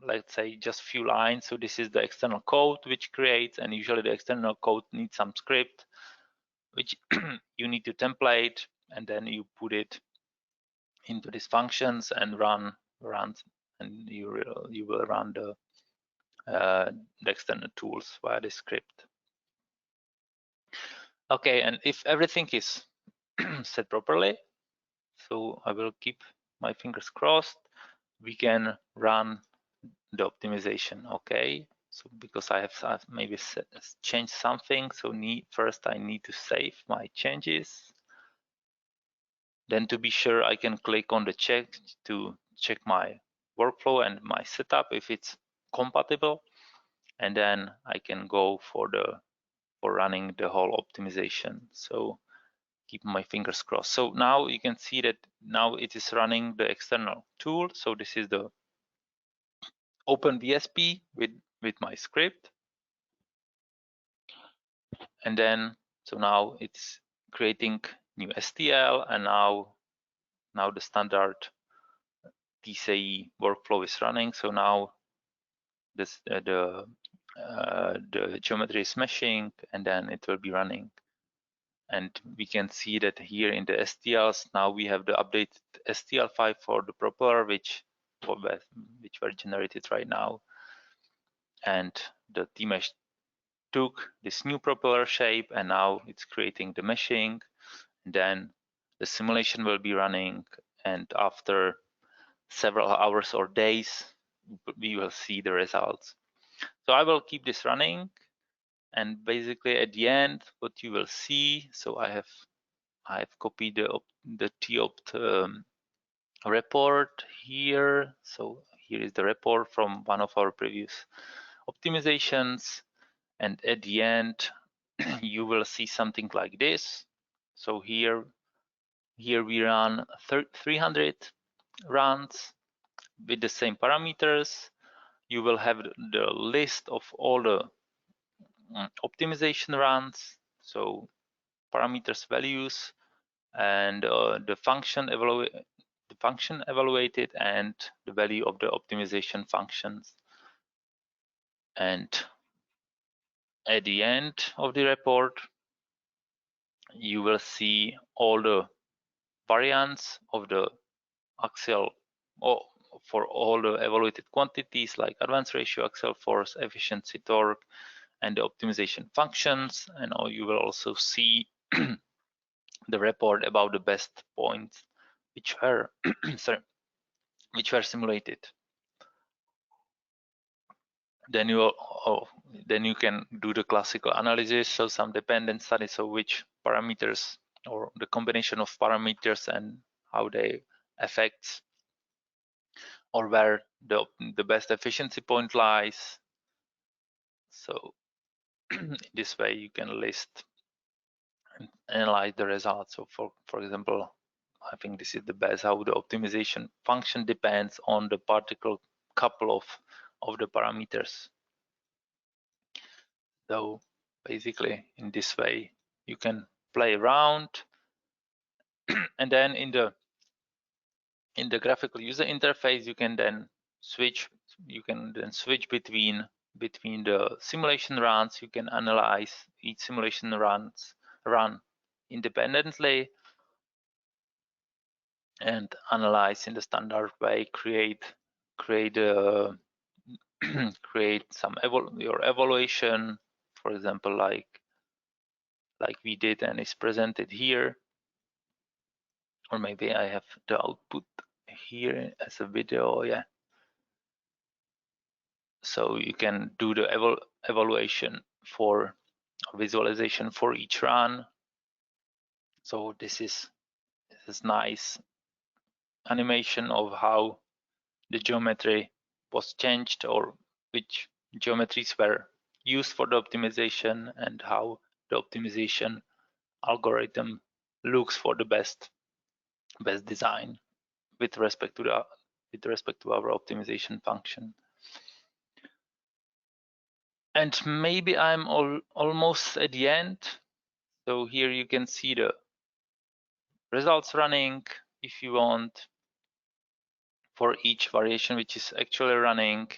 let's say, just few lines. So this is the external code which creates, and usually the external code needs some script. which you need to template, and then you put it into these functions and run, and you will run the external tools via the script. Okay, and if everything is set properly, so I will keep my fingers crossed, we can run the optimization. Okay, so because I've maybe changed something, so first I need to save my changes. Then to be sure, I can click on the check to check my workflow and my setup if it's compatible, and then I can go for running the whole optimization. So keep my fingers crossed. So now you can see that now it is running the external tool. So this is the OpenVSP with my script, and then so now it's creating new STL, and now the standard TCE workflow is running. So now this the geometry is meshing, and then it will be running. And we can see that here in the STLs, now we have the updated STL file for the propeller, which were generated right now. And the T-Mesh took this new propeller shape, and now it's creating the meshing. And then the simulation will be running, and after several hours or days, we will see the results. So I will keep this running, and basically at the end, what you will see, so I have copied the TOPT report here. So here is the report from one of our previous optimizations, and at the end you will see something like this. So here we run 300 runs with the same parameters. You will have the list of all the optimization runs, so parameters values, and the function evaluated, and the value of the optimization functions. And at the end of the report, you will see all the variants of the axial, or for all the evaluated quantities like advance ratio, axial force, efficiency, torque, and the optimization functions. And you will also see the report about the best points which were which were simulated. Then you can do the classical analysis, so some dependent studies of which parameters, or the combination of parameters, and how they affect, or where the best efficiency point lies. So this way you can list and analyze the results. So for example, I think this is the best, how the optimization function depends on the particular couple of the parameters. So basically in this way you can play around, and then in the graphical user interface you can then switch between the simulation runs. You can analyze each simulation run independently, and analyze in the standard way, create some your evaluation, for example, like we did and is presented here. Or maybe I have the output here as a video. Yeah, so you can do the evaluation for visualization for each run. So this is nice animation of how the geometry was changed, or which geometries were used for the optimization, and how the optimization algorithm looks for the best design with respect to our optimization function. And maybe I'm almost at the end. So here you can see the results running. If you want, for each variation which is actually running,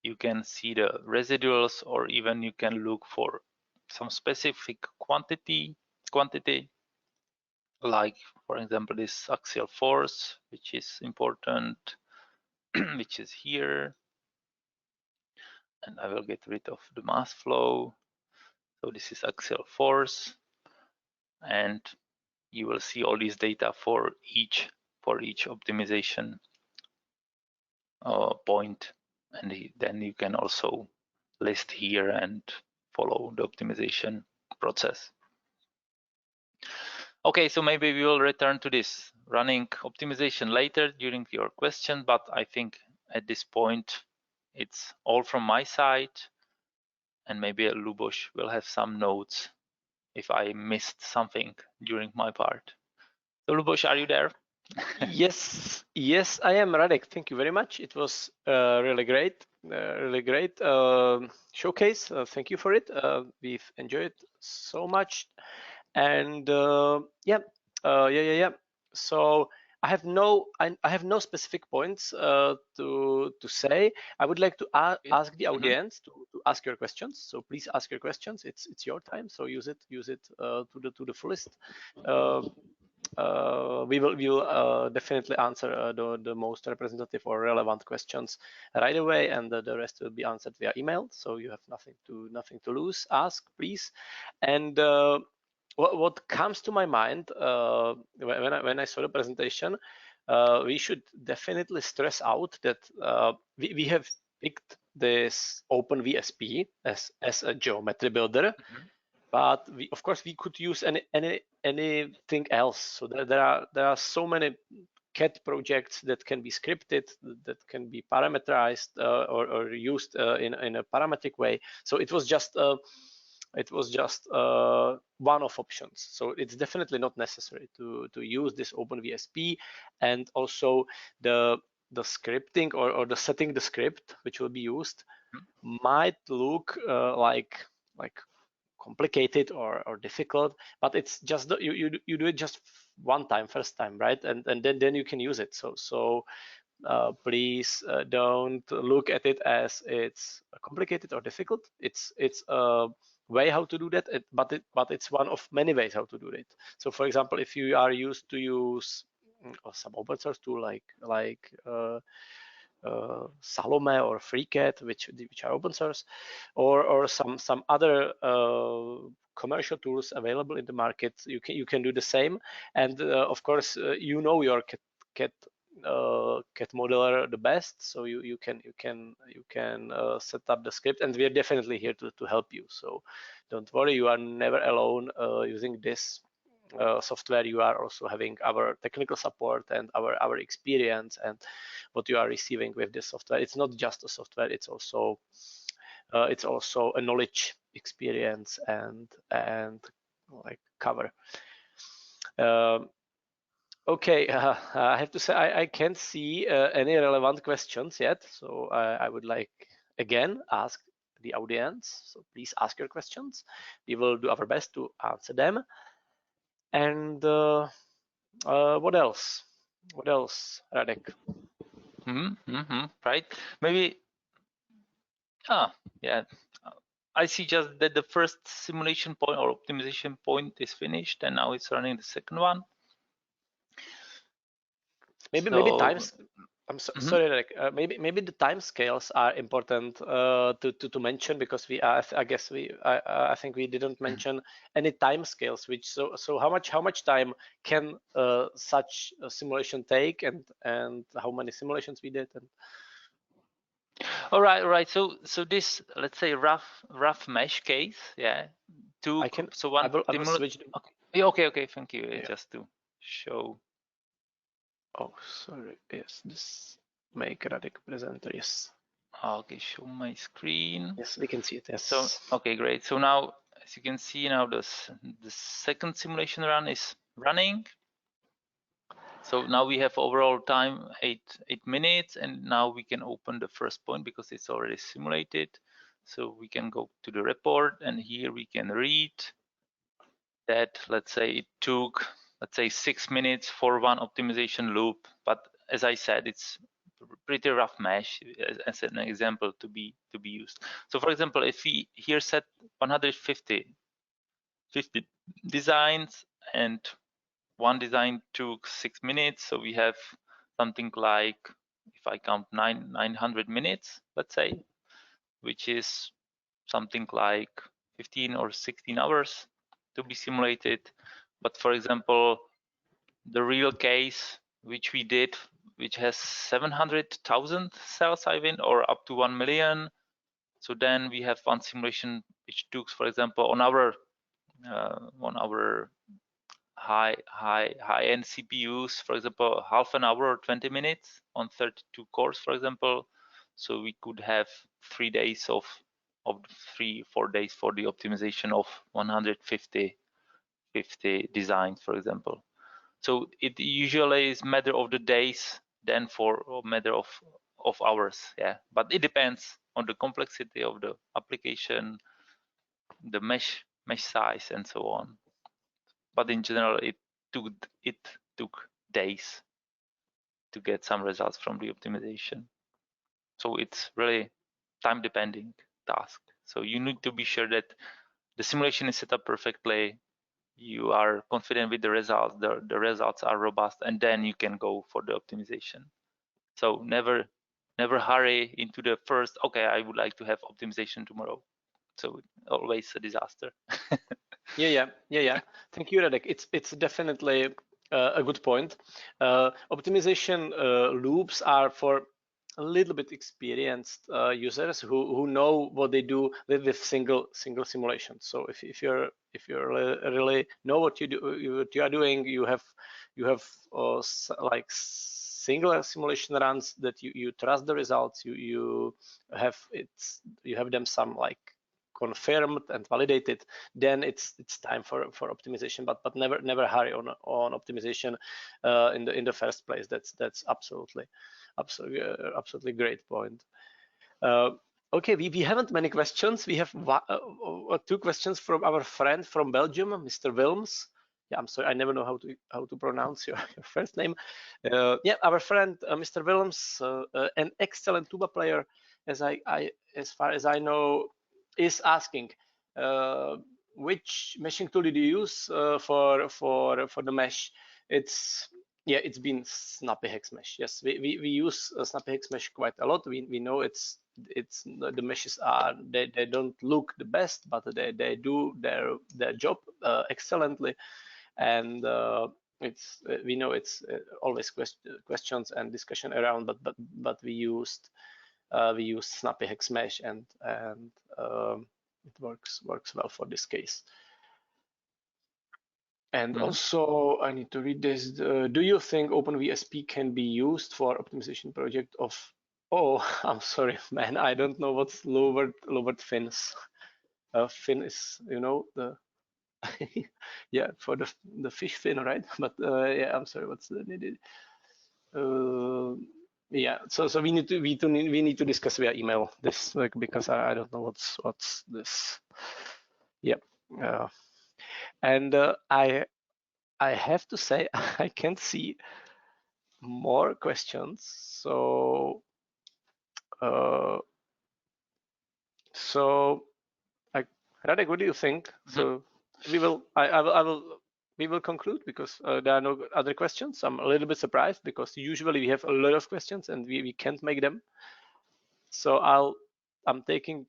you can see the residuals, or even you can look for some specific quantity. quantity, like for example this axial force, which is important, which is here, and I will get rid of the mass flow. So this is axial force, and you will see all these data for each optimization point, and then you can also list here and follow the optimization process. Okay, so maybe we will return to this running optimization later during your question, but I think at this point it's all from my side, and maybe Lubos will have some notes if I missed something during my part. So Lubos, are you there? Yes, I am, Radek. Thank you very much. It was really great showcase. Thank you for it. We've enjoyed so much, and yeah. So I have no specific points to say. I would like to ask the audience to ask your questions. So please ask your questions. It's your time. So use it to the fullest. We will definitely answer the most representative or relevant questions right away, and the rest will be answered via email. So you have nothing to lose. Ask, please. And what comes to my mind when I saw the presentation, we should definitely stress out that we have picked this OpenVSP as a geometry builder. But of course we could use anything else. So there are so many CAD projects that can be scripted, that can be parameterized or used in a parametric way. So it was just one of options. So it's definitely not necessary to use this OpenVSP, and also the scripting or the setting the script which will be used might look like complicated or difficult, but it's just you do it just one time, first time, right? And then you can use it. So please don't look at it as it's complicated or difficult. It's a way how to do that, but it's one of many ways how to do it. So for example, if you are used to use some open source tool like Salome or FreeCAD, which are open source, or some other commercial tools available in the market, you can do the same. And of course, you know your CAD modeler the best, so you can set up the script, and we are definitely here to help you. So don't worry, you are never alone using this software. You are also having our technical support and our experience and what you are receiving with this software. It's not just a software, it's also a knowledge, experience, and like cover. Okay, I have to say I can't see any relevant questions yet, so I would like again ask the audience. So please ask your questions. We will do our best to answer them. And what else? What else, Radek? Right. Maybe. Yeah. I see just that the first simulation point or optimization point is finished, and now it's running the second one. Maybe times. I'm sorry, Radek. Maybe the time scales are important to mention, because I guess I think we didn't mention any time scales. So how much time can such a simulation take, and how many simulations we did? And all right. So this, let's say, rough mesh case, yeah. I will switch. Okay. Thank you. Yeah. Just to show. Oh, sorry. Yes, this make Radek presenter. Yes. Okay, show my screen. Yes, we can see it. Yes. So okay, great. So now, as you can see, now the second simulation run is running. So now we have overall time 8 minutes, and now we can open the first point because it's already simulated. So we can go to the report, and here we can read that, let's say, it took, let's say, 6 minutes for one optimization loop. But as I said, it's pretty rough mesh as an example to be used. So for example, if we here set 150 designs, and one design took 6 minutes. So we have something like, if I count 900 minutes, let's say, which is something like 15 or 16 hours to be simulated. But for example, the real case which we did, which has 700,000 cells, I think, or up to 1 million. So then we have one simulation which took, for example, on our high-end CPUs, for example, half an hour or 20 minutes on 32 cores, for example. So we could have 3 days of 4 days for the optimization of 150 designs, for example. So it usually is matter of the days than for a matter of hours. Yeah, but it depends on the complexity of the application, the mesh size, and so on. But in general, it took days to get some results from the optimization. So it's really time depending task. So you need to be sure that the simulation is set up perfectly, you are confident with the results, the results are robust, and then you can go for the optimization. So never hurry into the first, okay, I would like to have optimization tomorrow. So always a disaster. Yeah. Thank you, Radek. It's definitely a good point. Optimization loops are for a little bit experienced users who know what they do with single simulation. So if you really know what you are doing, you have like single simulation runs that you trust the results. You have them some like confirmed and validated, then it's time for optimization. But never hurry on optimization in the first place. That's absolutely great point. Okay, we haven't many questions. We have 2 questions from our friend from Belgium, Mr. Wilms. Yeah, I'm sorry, I never know how to pronounce your first name. Yeah, our friend Mr. Wilms, an excellent tuba player, as far as I know, is asking which meshing tool did you use for the mesh. It's been Snappy Hex Mesh. Yes, we use Snappy Hex Mesh quite a lot. We know it's the meshes are they don't look the best, but they do their job excellently, and we know it's always questions and discussion around, but we used Snappy Hex Mesh, and it works well for this case. And also, I need to read this. Do you think OpenVSP can be used for optimization project of? Oh, I'm sorry, man. I don't know what's lowered fins. Fin is, the yeah, for the fish fin, right? But yeah, I'm sorry. What's the needed? Yeah. So we need to discuss via email this, like, because I don't know what's this. Yep. And I have to say I can't see more questions. So Radek, what do you think? So we will conclude, because there are no other questions. I'm a little bit surprised, because usually we have a lot of questions and we can't make them. So I'm taking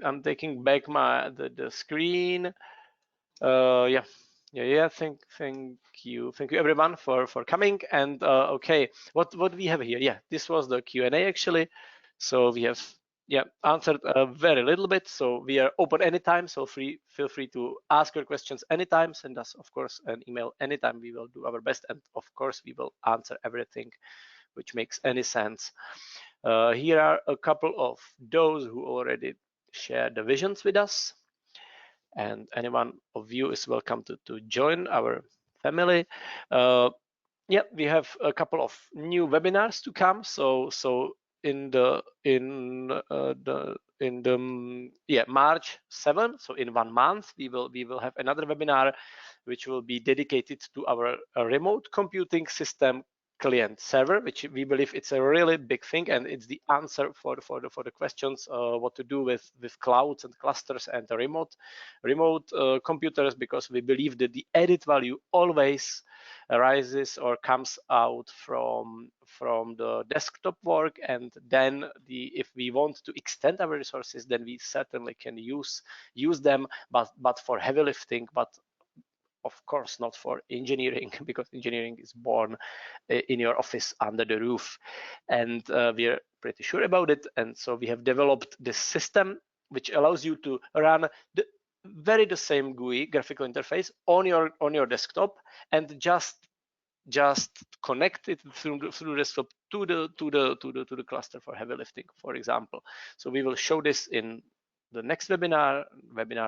I'm taking back the screen. Yeah. Thank you everyone for coming. And okay, what we have here? Yeah, this was the Q&A actually. So we have answered very little bit. So we are open anytime. So feel free to ask your questions anytime. Send us, of course, an email anytime. We will do our best, and of course we will answer everything which makes any sense. Here are a couple of those who already shared the visions with us, and anyone of you is welcome to join our family. We have a couple of new webinars to come. So in March 7, so in 1 month, we will have another webinar which will be dedicated to our remote computing system client server, which we believe it's a really big thing, and it's the answer for the questions what to do with clouds and clusters and the remote computers, because we believe that the added value always arises or comes out from the desktop work, and then if we want to extend our resources, then we certainly can use them, but for heavy lifting, but of course not for engineering, because engineering is born in your office under the roof, and we are pretty sure about it. And so we have developed this system which allows you to run the same GUI, graphical interface, on your desktop, and just connect it through desktop to the cluster for heavy lifting, for example. So we will show this in the next webinar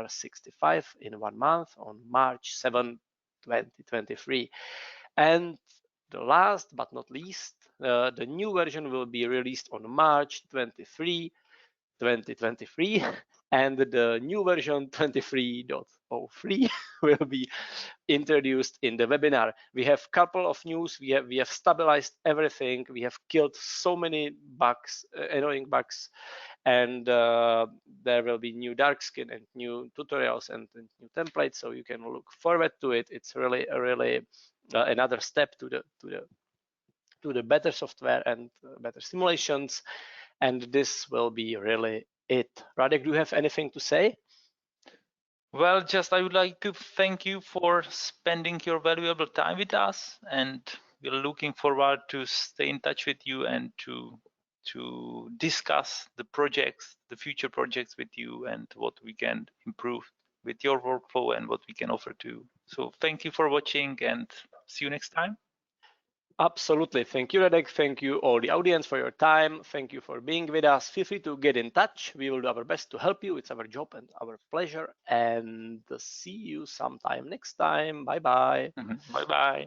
65, in 1 month, on March 7, 2023. And the last but not least, the new version will be released on March 23, 2023, and the new version 23.03 will be introduced in the webinar. We have a couple of news. We have stabilized everything. We have killed so many bugs, annoying bugs, and there will be new dark skin and new tutorials and new templates, so you can look forward to it. It's really another step to the better software and better simulations, and this will be really it. Radek, do you have anything to say? Well, just I would like to thank you for spending your valuable time with us, and we're looking forward to stay in touch with you and to discuss the projects, the future projects with you, and what we can improve with your workflow and what we can offer to you. So thank you for watching, and see you next time. Absolutely. Thank you, Radek. Thank you, all the audience, for your time. Thank you for being with us. Feel free to get in touch. We will do our best to help you. It's our job and our pleasure. And see you sometime next time. Bye-bye. Bye-bye.